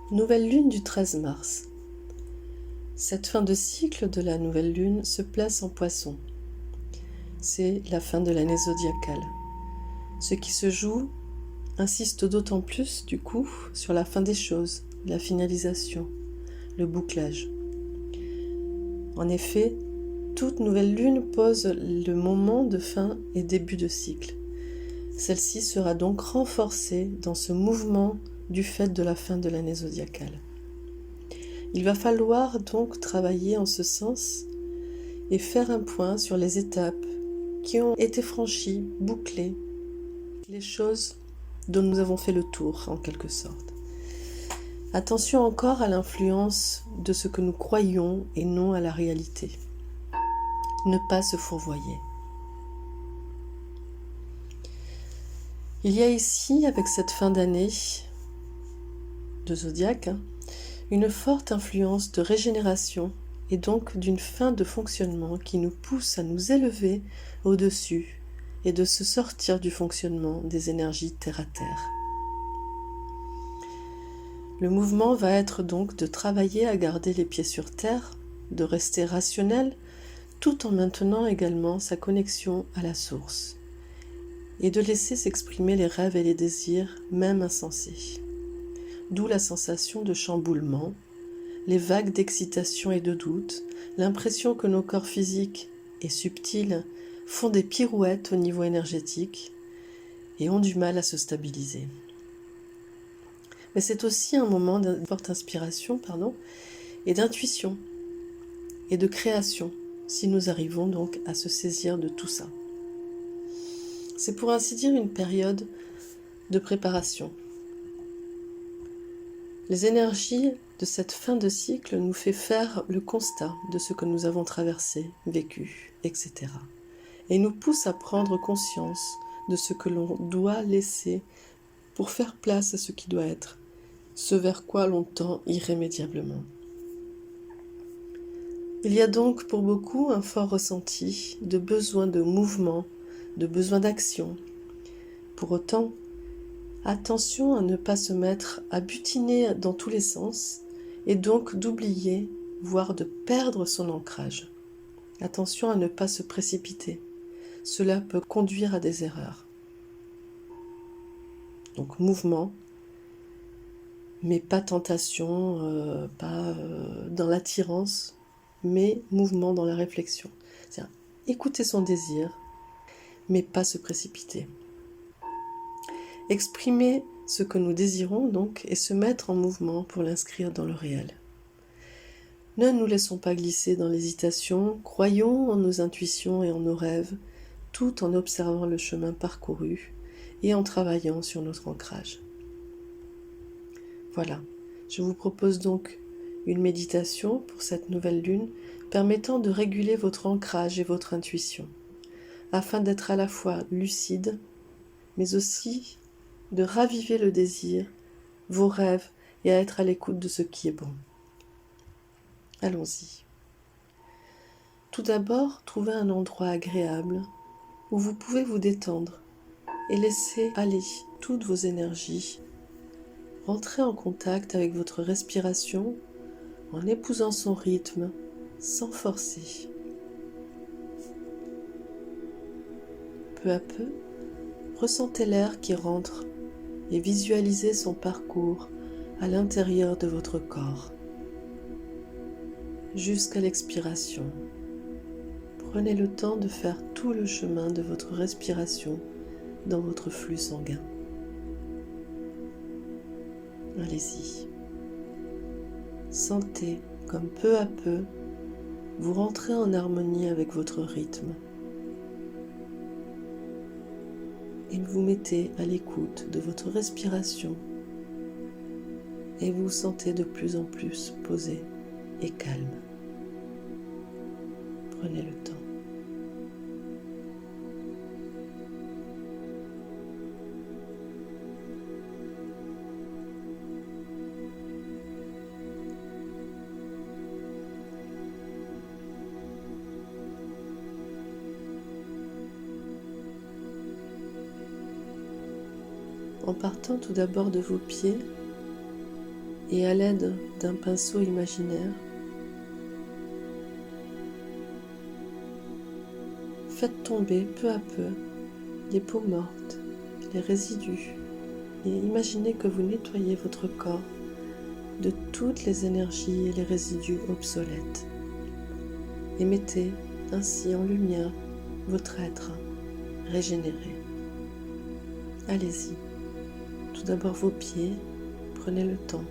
Nouvelle lune du 13 mars. Cette fin de cycle de la nouvelle lune se place en Poisson. C'est la fin de l'année zodiacale. Ce qui se joue insiste d'autant plus, du coup, sur la fin des choses, la finalisation, le bouclage. En effet, toute nouvelle lune pose le moment de fin et début de cycle. Celle-ci sera donc renforcée dans ce mouvement du fait de la fin de l'année zodiacale. Il va falloir donc travailler en ce sens et faire un point sur les étapes qui ont été franchies, bouclées, les choses dont nous avons fait le tour en quelque sorte. Attention encore à l'influence de ce que nous croyons et non à la réalité. Ne pas se fourvoyer. Il y a ici, avec cette fin d'année de zodiaque, une forte influence de régénération et donc d'une fin de fonctionnement qui nous pousse à nous élever au-dessus et de se sortir du fonctionnement des énergies terre-à-terre. Le mouvement va être donc de travailler à garder les pieds sur terre, de rester rationnel, tout en maintenant également sa connexion à la source, et de laisser s'exprimer les rêves et les désirs, même insensés. D'où la sensation de chamboulement, les vagues d'excitation et de doute, l'impression que nos corps physiques et subtils font des pirouettes au niveau énergétique et ont du mal à se stabiliser. Mais c'est aussi un moment de forte inspiration, et d'intuition et de création, si nous arrivons donc à se saisir de tout ça. C'est pour ainsi dire une période de préparation. Les énergies de cette fin de cycle nous fait faire le constat de ce que nous avons traversé, vécu, etc. Et nous pousse à prendre conscience de ce que l'on doit laisser pour faire place à ce qui doit être, ce vers quoi l'on tend irrémédiablement. Il y a donc pour beaucoup un fort ressenti de besoin de mouvement, de besoin d'action. Pour autant, attention à ne pas se mettre à butiner dans tous les sens et donc d'oublier, voire de perdre son ancrage. Attention à ne pas se précipiter. Cela peut conduire à des erreurs. Donc mouvement, mais pas tentation, pas dans l'attirance, mais mouvement dans la réflexion. C'est-à-dire écouter son désir, mais pas se précipiter. Exprimer ce que nous désirons donc et se mettre en mouvement pour l'inscrire dans le réel. Ne nous laissons pas glisser dans l'hésitation, croyons en nos intuitions et en nos rêves, tout en observant le chemin parcouru et en travaillant sur notre ancrage. Voilà, je vous propose donc une méditation pour cette nouvelle lune permettant de réguler votre ancrage et votre intuition, afin d'être à la fois lucide, mais aussi de raviver le désir, vos rêves et à être à l'écoute de ce qui est bon. Allons-y. Tout d'abord, trouvez un endroit agréable où vous pouvez vous détendre et laisser aller toutes vos énergies. Rentrez en contact avec votre respiration en épousant son rythme sans forcer. Peu à peu, ressentez l'air qui rentre et visualisez son parcours à l'intérieur de votre corps. Jusqu'à l'expiration, prenez le temps de faire tout le chemin de votre respiration dans votre flux sanguin. Allez-y. Sentez comme peu à peu, vous rentrez en harmonie avec votre rythme et vous mettez à l'écoute de votre respiration et vous vous sentez de plus en plus posé et calme. Prenez le temps. En partant tout d'abord de vos pieds, et à l'aide d'un pinceau imaginaire, faites tomber peu à peu les peaux mortes, les résidus, et imaginez que vous nettoyez votre corps de toutes les énergies et les résidus obsolètes. Et mettez ainsi en lumière votre être régénéré. Allez-y. Tout d'abord vos pieds, prenez le temps.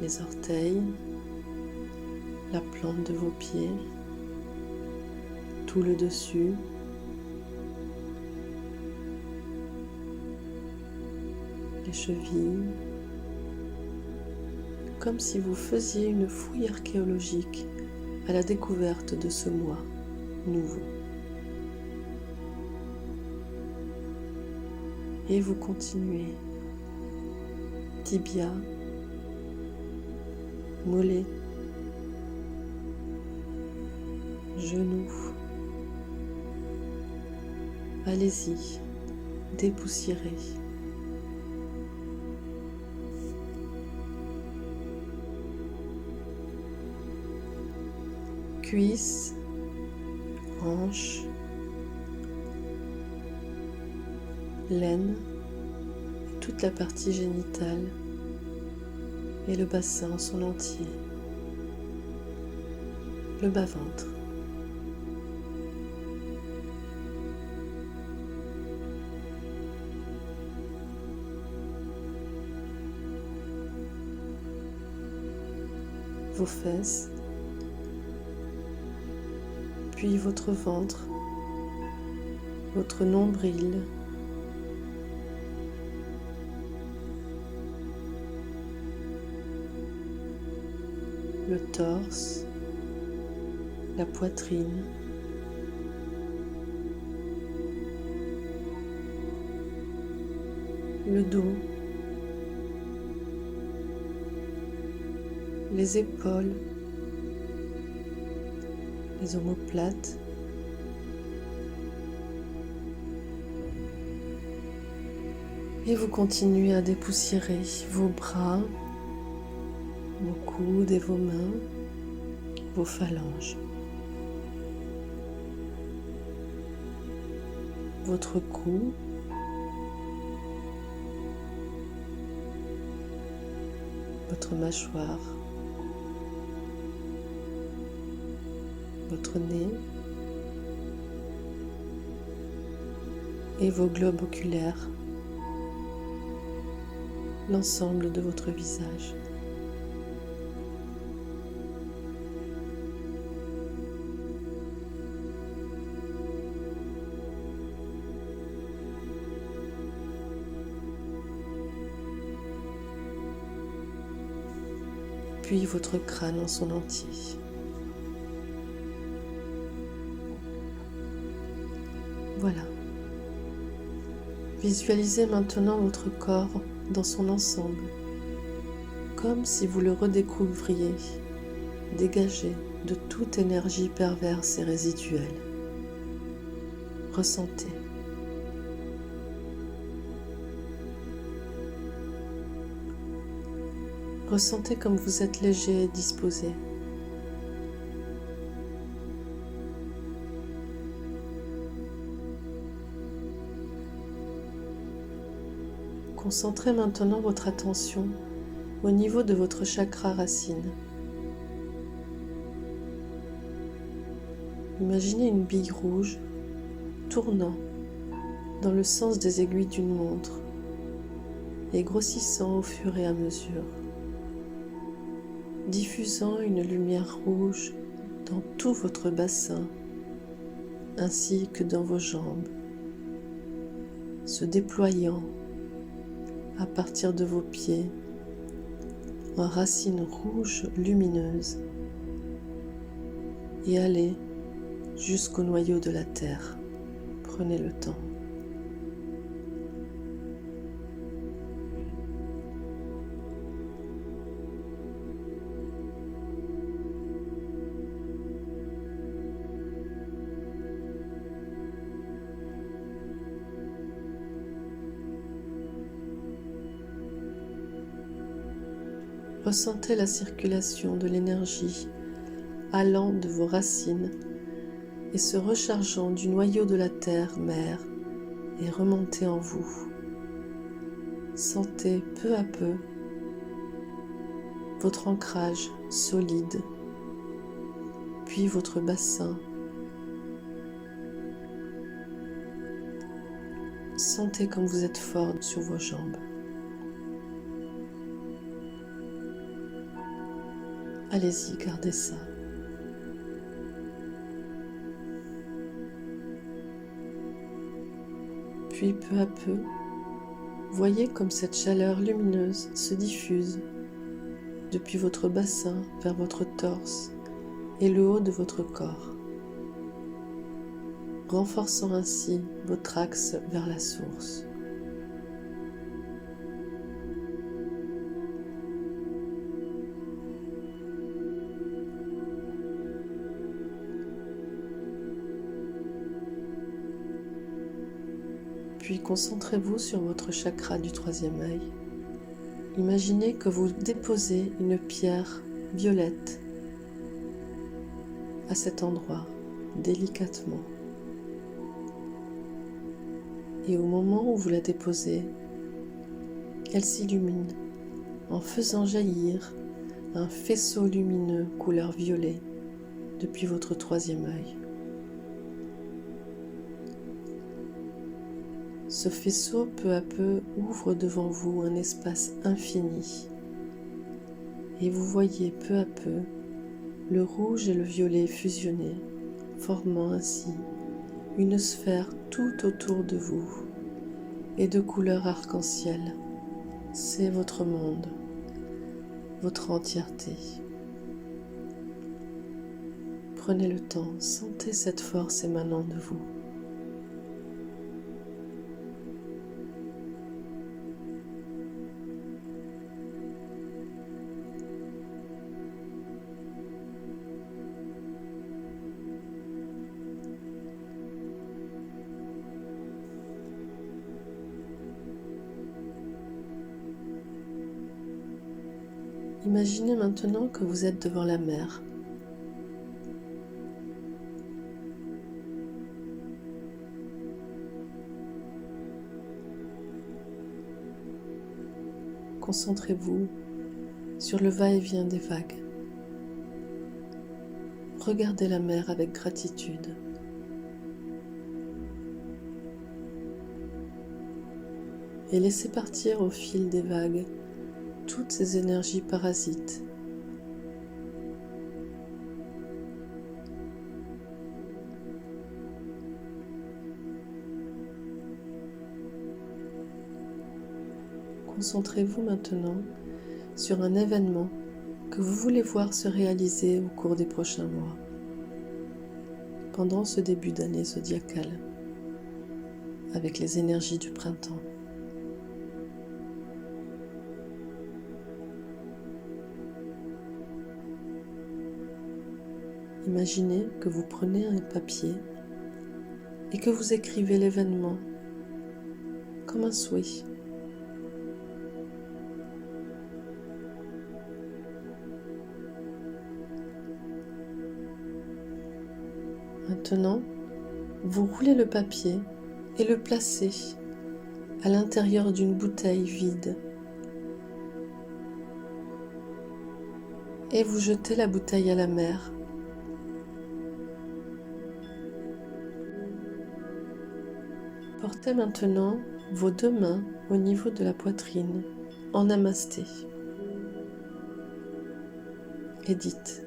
Les orteils, la plante de vos pieds, tout le dessus, les chevilles, comme si vous faisiez une fouille archéologique à la découverte de ce moi nouveau. Et vous continuez. Tibia, mollet, genoux. Allez-y, dépoussiérez. Cuisses, hanches, l'aine, toute la partie génitale et le bassin en son entier, le bas-ventre. Vos fesses, puis votre ventre, votre nombril, le torse, la poitrine, le dos, les épaules, les omoplates, et vous continuez à dépoussiérer vos bras, vos coudes et vos mains, vos phalanges, votre cou, votre mâchoire, votre nez et vos globes oculaires, l'ensemble de votre visage. Puis votre crâne en son entier. Voilà. Visualisez maintenant votre corps dans son ensemble, comme si vous le redécouvriez, dégagé de toute énergie perverse et résiduelle. Ressentez. Ressentez comme vous êtes léger et disposé. Concentrez maintenant votre attention au niveau de votre chakra racine. Imaginez une bille rouge tournant dans le sens des aiguilles d'une montre et grossissant au fur et à mesure, diffusant une lumière rouge dans tout votre bassin ainsi que dans vos jambes, se déployant à partir de vos pieds en racines rouges lumineuses et aller jusqu'au noyau de la terre. Prenez le temps. Ressentez la circulation de l'énergie allant de vos racines et se rechargeant du noyau de la terre-mère et remonter en vous. Sentez peu à peu votre ancrage solide, puis votre bassin. Sentez comme vous êtes fort sur vos jambes. Allez-y, gardez ça. Puis peu à peu, voyez comme cette chaleur lumineuse se diffuse depuis votre bassin vers votre torse et le haut de votre corps, renforçant ainsi votre axe vers la source. Puis concentrez-vous sur votre chakra du troisième œil. Imaginez que vous déposez une pierre violette à cet endroit, délicatement. Et au moment où vous la déposez, elle s'illumine en faisant jaillir un faisceau lumineux couleur violet depuis votre troisième œil. Ce faisceau peu à peu ouvre devant vous un espace infini et vous voyez peu à peu le rouge et le violet fusionner, formant ainsi une sphère tout autour de vous et de couleur arc-en-ciel. C'est votre monde, votre entièreté. Prenez le temps, sentez cette force émanant de vous. Imaginez maintenant que vous êtes devant la mer. Concentrez-vous sur le va-et-vient des vagues. Regardez la mer avec gratitude. Et laissez partir au fil des vagues toutes ces énergies parasites. Concentrez-vous maintenant sur un événement que vous voulez voir se réaliser au cours des prochains mois, pendant ce début d'année zodiacale, avec les énergies du printemps. Imaginez que vous prenez un papier et que vous écrivez l'événement comme un souhait. Maintenant, vous roulez le papier et le placez à l'intérieur d'une bouteille vide. Et vous jetez la bouteille à la mer. Portez maintenant vos deux mains au niveau de la poitrine en namasté et dites: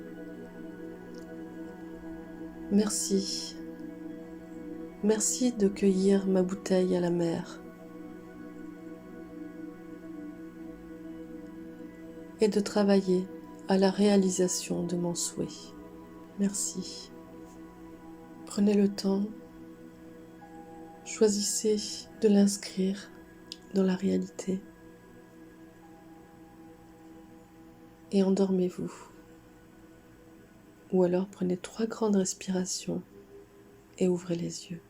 merci, merci de cueillir ma bouteille à la mer et de travailler à la réalisation de mon souhait. Merci. Prenez le temps. Choisissez de l'inscrire dans la réalité et endormez-vous. Ou alors prenez 3 grandes respirations et ouvrez les yeux.